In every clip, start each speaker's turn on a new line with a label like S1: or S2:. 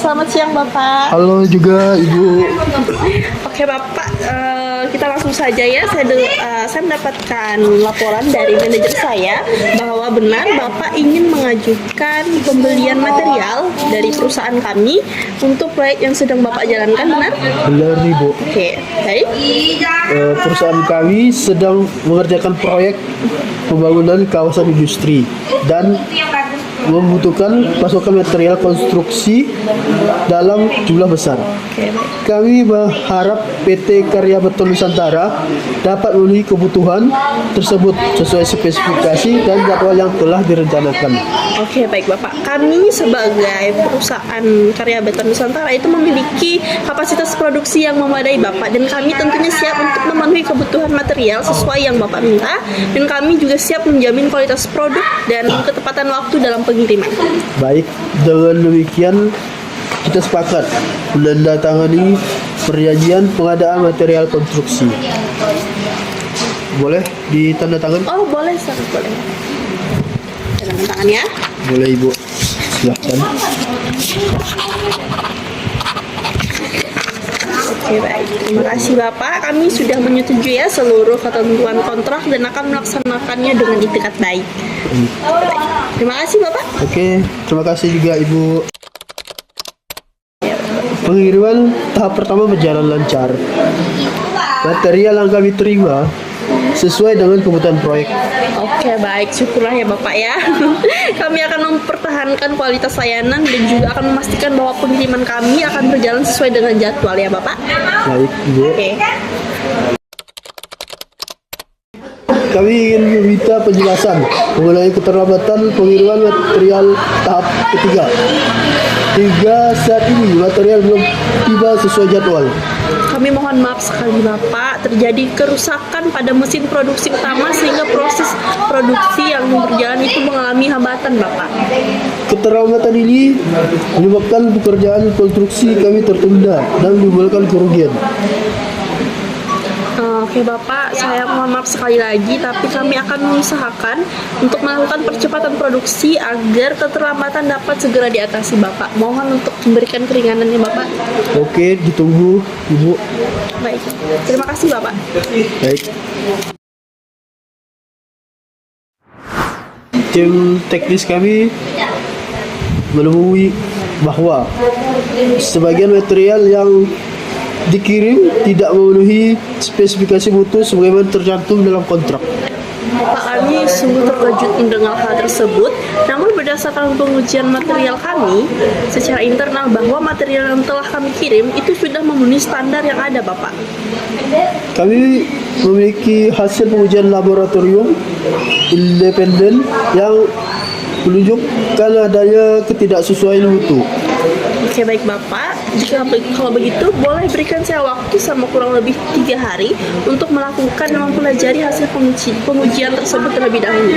S1: selamat siang Bapak.
S2: Halo juga Ibu.
S1: Oke Bapak, kita langsung saja ya. Saya mendapatkan laporan dari manajer saya bahwa benar Bapak ingin mengajukan pembelian material dari perusahaan kami untuk proyek yang sedang Bapak jalankan, benar?
S2: Benar nih Bu.
S1: Oke, baik.
S2: Perusahaan kami sedang mengerjakan proyek pembangunan kawasan industri dan membutuhkan pasokan material konstruksi dalam jumlah besar. Kami berharap PT Karya Beton Nusantara dapat memenuhi kebutuhan tersebut sesuai spesifikasi dan jadwal yang telah direncanakan.
S1: Oke, baik Bapak. Kami sebagai perusahaan Karya Beton Nusantara itu memiliki kapasitas produksi yang memadai Bapak, dan kami tentunya siap untuk memenuhi kebutuhan material sesuai yang Bapak minta, dan kami juga siap menjamin kualitas produk dan ketepatan waktu dalam pengiriman.
S2: Baik, dengan demikian kita sepakat menandatangani perjanjian pengadaan material konstruksi. Boleh ditandatangan?
S1: Oh, boleh, sangat boleh. Tanda tangan ya.
S2: Boleh Ibu, silahkan.
S1: Oke, baik. Terima kasih Bapak. Kami sudah menyetujui ya seluruh ketentuan kontrak dan akan melaksanakannya dengan itikat baik. Baik. Terima kasih Bapak.
S2: Oke, terima kasih juga Ibu. Pengiriman tahap pertama berjalan lancar. Material yang kami terima sesuai dengan kebutuhan proyek.
S1: Oke, baik. Syukurlah ya Bapak ya. Kami akan mempertahankan kualitas layanan dan juga akan memastikan bahwa pengiriman kami akan berjalan sesuai dengan jadwal ya Bapak.
S2: Baik Ibu.
S1: Oke.
S2: Kami ingin meminta penjelasan mengenai keterlambatan pengiriman material tahap ketiga. Hingga saat ini material belum tiba sesuai jadwal.
S1: Kami mohon maaf sekali Bapak, terjadi kerusakan pada mesin produksi utama sehingga proses produksi yang berjalan itu mengalami hambatan Bapak.
S2: Keterlambatan ini menyebabkan pekerjaan konstruksi kami tertunda dan menimbulkan kerugian.
S1: Oke Bapak, saya mohon maaf sekali lagi, tapi kami akan mengusahakan untuk melakukan percepatan produksi agar keterlambatan dapat segera diatasi Bapak. Mohon untuk memberikan keringanan ya Bapak.
S2: Oke, ditunggu Ibu.
S1: Baik, terima kasih Bapak.
S2: Baik. Tim teknis kami menemui bahwa sebagian material yang dikirim tidak memenuhi spesifikasi mutu sebagaimana tercantum dalam kontrak.
S1: Bapak, kami sungguh terkejut mendengar hal tersebut. Namun berdasarkan pengujian material kami secara internal bahwa material yang telah kami kirim itu sudah memenuhi standar yang ada Bapak.
S2: Kami memiliki hasil pengujian laboratorium independen yang menunjukkan adanya ketidaksesuaian mutu.
S1: Oke, baik Bapak, kalau begitu boleh berikan saya waktu sama kurang lebih 3 hari untuk melakukan dan mempelajari hasil pengujian tersebut terlebih dahulu.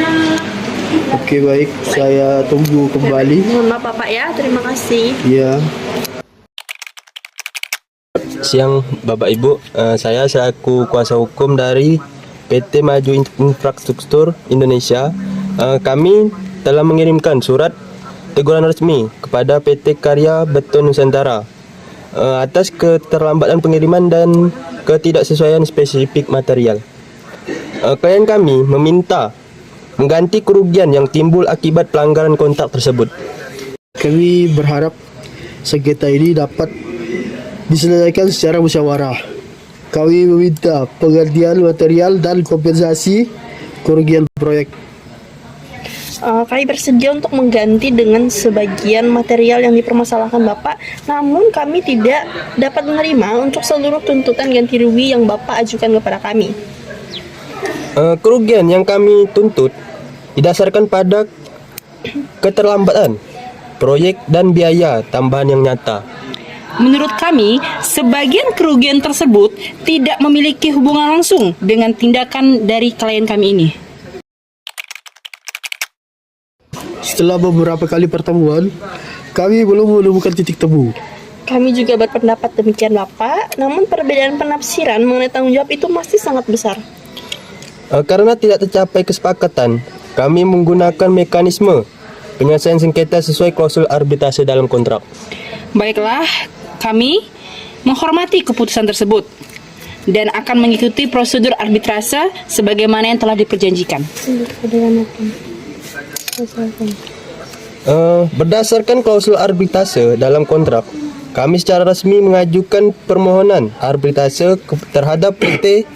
S2: Oke, baik, saya tunggu kembali.
S1: Mohon maaf Bapak ya, terima kasih.
S2: Ya.
S3: Siang Bapak Ibu, saya selaku kuasa hukum dari PT Maju Infrastruktur Indonesia. Kami telah mengirimkan surat teguran resmi kepada PT Karya Beton Nusantara atas keterlambatan pengiriman dan ketidaksesuaian spesifik material. Klien kami meminta mengganti kerugian yang timbul akibat pelanggaran kontrak tersebut.
S2: Kami berharap sengketa ini dapat diselesaikan secara musyawarah. Kami meminta penggantian material dan kompensasi kerugian proyek.
S1: Kami bersedia untuk mengganti dengan sebagian material yang dipermasalahkan Bapak, namun kami tidak dapat menerima untuk seluruh tuntutan ganti rugi yang Bapak ajukan kepada kami.
S3: Kerugian yang kami tuntut didasarkan pada keterlambatan proyek dan biaya tambahan yang nyata.
S4: Menurut kami, sebagian kerugian tersebut tidak memiliki hubungan langsung dengan tindakan dari klien kami ini.
S2: Setelah beberapa kali pertemuan, kami belum menemukan titik temu.
S1: Kami juga berpendapat demikian Bapak, namun perbedaan penafsiran mengenai tanggung jawab itu masih sangat besar.
S3: Karena tidak tercapai kesepakatan, kami menggunakan mekanisme penyelesaian sengketa sesuai klausul arbitrase dalam kontrak.
S4: Baiklah, kami menghormati keputusan tersebut dan akan mengikuti prosedur arbitrase sebagaimana yang telah diperjanjikan.
S3: Berdasarkan klausul arbitrase dalam kontrak, kami secara resmi mengajukan permohonan arbitrase terhadap PT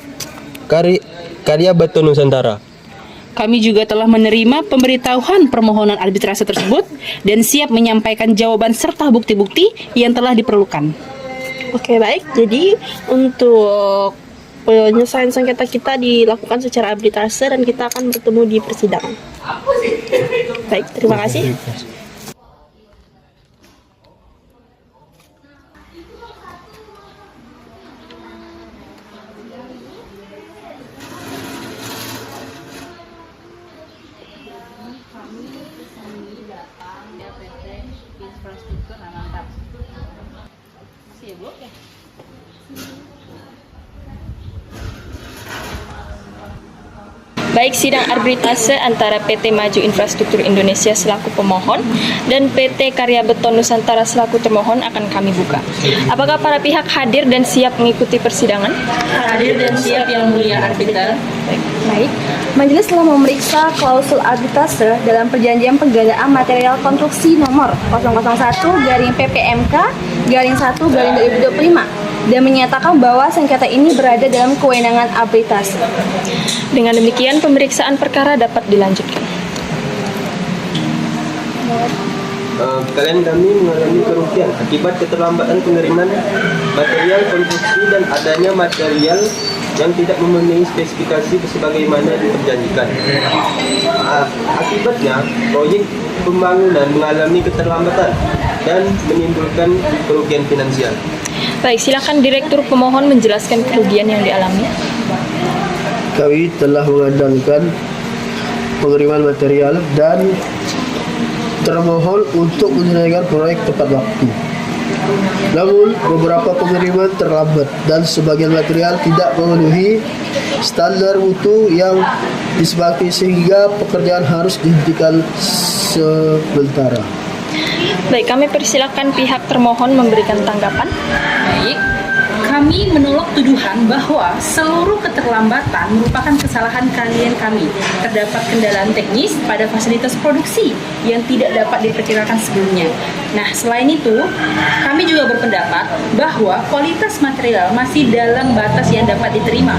S3: Karya Beton Nusantara.
S4: Kami juga telah menerima pemberitahuan permohonan arbitrase tersebut dan siap menyampaikan jawaban serta bukti-bukti yang telah diperlukan.
S1: Oke, baik. Jadi untuk penyelesaian sengketa kita dilakukan secara arbitrase dan kita akan bertemu di persidangan. Baik, terima kasih. Baik, sidang arbitrase antara PT Maju Infrastruktur Indonesia selaku pemohon dan PT Karya Beton Nusantara selaku termohon akan kami buka. Apakah para pihak hadir dan siap mengikuti persidangan?
S4: Hadir dan siap yang mulia arbiter.
S5: Baik, majelis telah memeriksa klausul arbitrase dalam perjanjian penggandaan material konstruksi nomor 001/PPMK/1/2025 dan menyatakan bahwa sengketa ini berada dalam kewenangan arbitrase.
S1: Dengan demikian, pemeriksaan perkara dapat dilanjutkan.
S3: Kalian kami mengalami kerugian akibat keterlambatan pengiriman material konstruksi dan adanya material yang tidak memenuhi spesifikasi sebagaimana diperjanjikan. Akibatnya, proyek pembangunan mengalami keterlambatan dan menimbulkan kerugian finansial.
S1: Baik, silakan Direktur pemohon menjelaskan kerugian yang dialami.
S2: Kami telah mengandalkan pengiriman material dan termohon untuk menyelesaikan proyek tepat waktu. Namun, beberapa pengiriman terlambat dan sebagian material tidak memenuhi standar mutu yang disepakati sehingga pekerjaan harus dihentikan sementara.
S1: Baik, kami persilakan pihak termohon memberikan tanggapan.
S4: Baik, kami menolak tuduhan bahwa seluruh keterlambatan merupakan kesalahan klien kami. Terdapat kendala teknis pada fasilitas produksi yang tidak dapat diperkirakan sebelumnya. Nah, selain itu, kami juga berpendapat bahwa kualitas material masih dalam batas yang dapat diterima.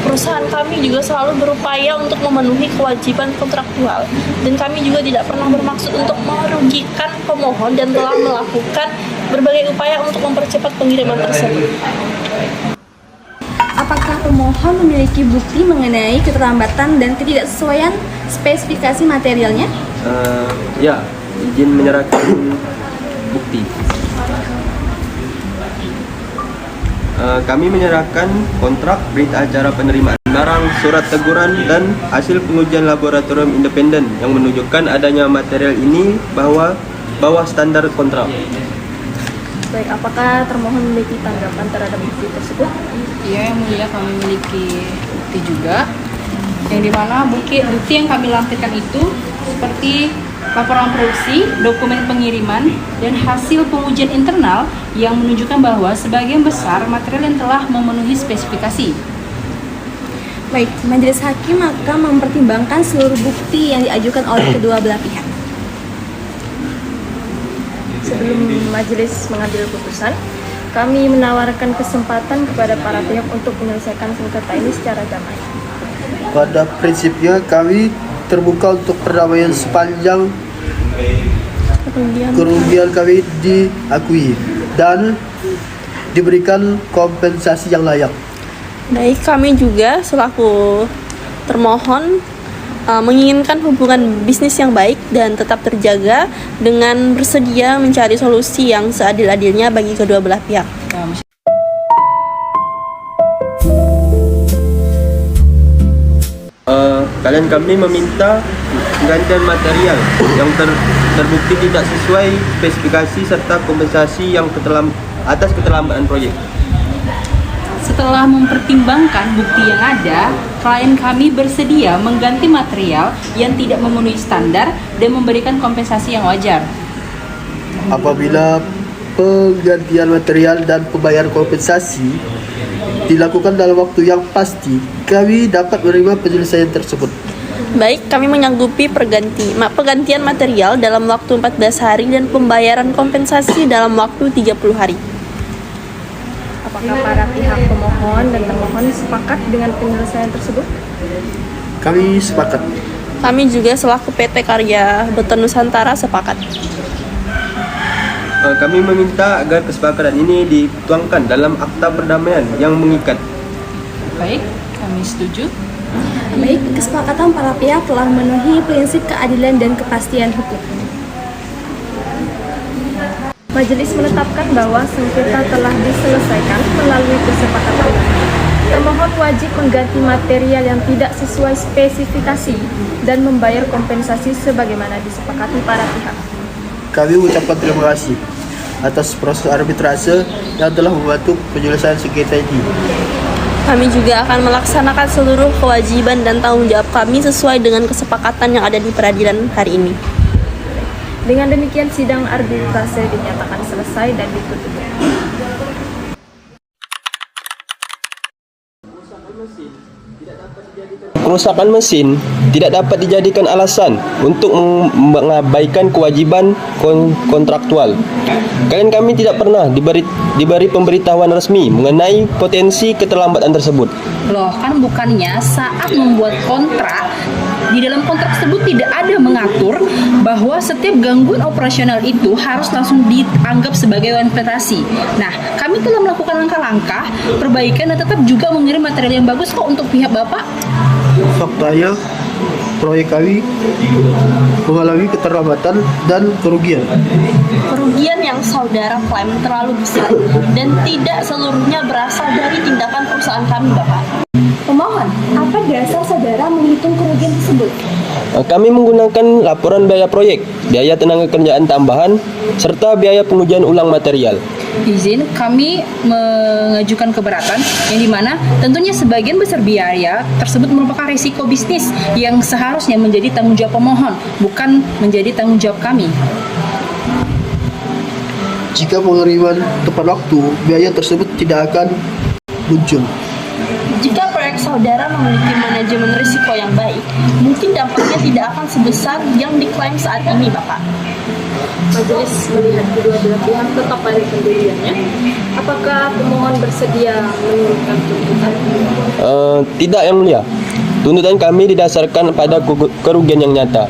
S1: Perusahaan kami juga selalu berupaya untuk memenuhi kewajiban kontraktual dan kami juga tidak pernah bermaksud untuk merugikan pemohon dan telah melakukan berbagai upaya untuk mempercepat pengiriman tersebut.
S5: Apakah pemohon memiliki bukti mengenai keterlambatan dan ketidaksesuaian spesifikasi materialnya?
S3: Ya, izin menyerahkan bukti. Kami menyerahkan kontrak, berita acara penerimaan barang, surat teguran, dan hasil pengujian laboratorium independen yang menunjukkan adanya material ini bawah standar kontrak.
S5: Baik, apakah termohon memiliki tanggapan terhadap bukti tersebut?
S4: Ya, yang mulia, kami memiliki bukti juga, yang dimana bukti yang kami lampirkan itu seperti laporan produksi, dokumen pengiriman, dan hasil pengujian internal yang menunjukkan bahwa sebagian besar material yang telah memenuhi spesifikasi.
S5: Baik, majelis hakim akan mempertimbangkan seluruh bukti yang diajukan oleh kedua belah pihak.
S1: Sebelum majelis mengambil keputusan, kami menawarkan kesempatan kepada para pihak untuk menyelesaikan sengketa ini secara damai.
S2: Pada prinsipnya kami terbuka untuk perdamaian sepanjang kerugian kami diakui dan diberikan kompensasi yang layak.
S1: Baik, kami juga selaku termohon menginginkan hubungan bisnis yang baik dan tetap terjaga dengan bersedia mencari solusi yang seadil-adilnya bagi kedua belah pihak.
S3: Kalian kami meminta penggantian material yang terbukti tidak sesuai spesifikasi serta kompensasi yang atas keterlambatan proyek.
S4: Setelah mempertimbangkan bukti yang ada, klien kami bersedia mengganti material yang tidak memenuhi standar dan memberikan kompensasi yang wajar.
S2: Apabila penggantian material dan pembayaran kompensasi dilakukan dalam waktu yang pasti, kami dapat menerima penyelesaian tersebut.
S1: Baik, kami menyanggupi penggantian material dalam waktu 14 hari dan pembayaran kompensasi dalam waktu 30 hari.
S5: Apakah para pihak pemohon dan termohon sepakat dengan penyelesaian tersebut?
S2: Kami sepakat.
S1: Kami juga selaku PT Karya Beton Nusantara sepakat.
S3: Kami meminta agar kesepakatan ini dituangkan dalam akta perdamaian yang mengikat.
S4: Baik, kami setuju.
S5: Baik, kesepakatan para pihak telah memenuhi prinsip keadilan dan kepastian hukum. Majelis menetapkan bahwa sengketa telah diselesaikan melalui kesepakatan. Termohon wajib mengganti material yang tidak sesuai spesifikasi dan membayar kompensasi sebagaimana disepakati para pihak.
S2: Kami mengucapkan terima kasih atas proses arbitrase yang telah membantu penyelesaian sengketa ini.
S1: Kami juga akan melaksanakan seluruh kewajiban dan tanggung jawab kami sesuai dengan kesepakatan yang ada di peradilan hari ini.
S5: Dengan demikian sidang arbitrase dinyatakan selesai dan ditutup.
S3: Kerusakan mesin tidak dapat dijadikan alasan untuk mengabaikan kewajiban kontraktual. Klien kami tidak pernah diberi pemberitahuan resmi mengenai potensi keterlambatan tersebut.
S4: Loh, kan bukannya saat membuat kontrak, di dalam kontrak tersebut tidak ada mengatur bahwa setiap gangguan operasional itu harus langsung dianggap sebagai investasi. Nah, kami telah melakukan langkah-langkah perbaikan dan tetap juga mengirim material yang bagus kok untuk pihak Bapak.
S2: Faktanya, proyek kami mengalami keterlambatan dan kerugian.
S1: Kerugian yang saudara klaim terlalu besar dan tidak seluruhnya berasal dari tindakan perusahaan kami, Bapak.
S5: Pemohon, apa dasar saudara menghitung kerugian tersebut?
S3: Kami menggunakan laporan biaya proyek, biaya tenaga kerjaan tambahan, serta biaya pengujian ulang material.
S4: Izin, kami mengajukan keberatan yang dimana tentunya sebagian besar biaya tersebut merupakan risiko bisnis yang seharusnya menjadi tanggung jawab pemohon, bukan menjadi tanggung jawab kami.
S2: Jika pengiriman tepat waktu, biaya tersebut tidak akan muncul.
S1: Jika proyek saudara memiliki manajemen risiko yang baik, mungkin dampaknya tidak akan sebesar yang diklaim saat ini, Bapak.
S5: Majelis melihat kedua belah pihak tetap pada pendiriannya. Apakah pemohon bersedia menurunkan tuntutan?
S3: Tidak, Yang Mulia. Tuntutan kami didasarkan pada kerugian yang nyata.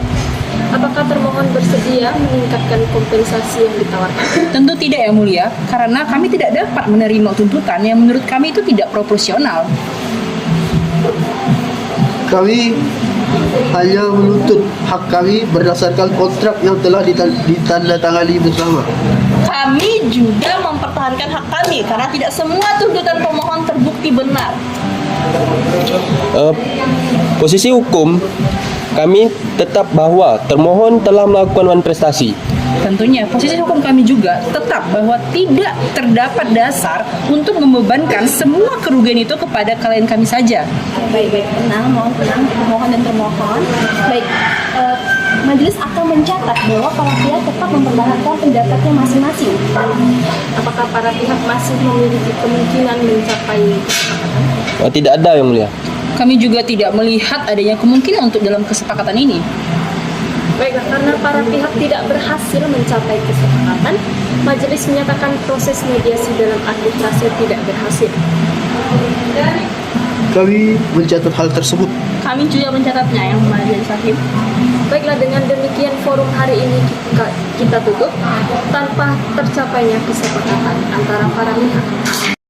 S5: Apakah termohon bersedia meningkatkan kompensasi yang ditawarkan?
S4: Tentu tidak, Yang Mulia, karena kami tidak dapat menerima tuntutan yang menurut kami itu tidak proporsional.
S2: Kami hanya menuntut hak kami berdasarkan kontrak yang telah ditandatangani bersama.
S1: Kami juga mempertahankan hak kami karena tidak semua tuntutan pemohon terbukti benar.
S3: Posisi hukum kami tetap bahwa termohon telah melakukan manifestasi.
S4: Tentunya posisi hukum kami juga tetap bahwa tidak terdapat dasar untuk membebankan semua kerugian itu kepada klien kami saja.
S5: Baik, tenang, mohon tenang, pemohon dan termohon. Baik, majelis akan mencatat bahwa para pihak tetap mempertahankan pendapatnya masing-masing. Apakah para pihak masih memiliki kemungkinan mencapai kesepakatan?
S3: Tidak ada, Yang Mulia.
S4: Kami juga tidak melihat adanya kemungkinan untuk dalam kesepakatan ini.
S5: Baiklah, karena para pihak tidak berhasil mencapai kesepakatan, majelis menyatakan proses mediasi dalam arbitrase tidak berhasil.
S2: Kami mencatat hal tersebut.
S1: Kami juga mencatatnya, Yang Majelis Hakim.
S5: Baiklah, dengan demikian forum hari ini kita tutup tanpa tercapainya kesepakatan antara para pihak.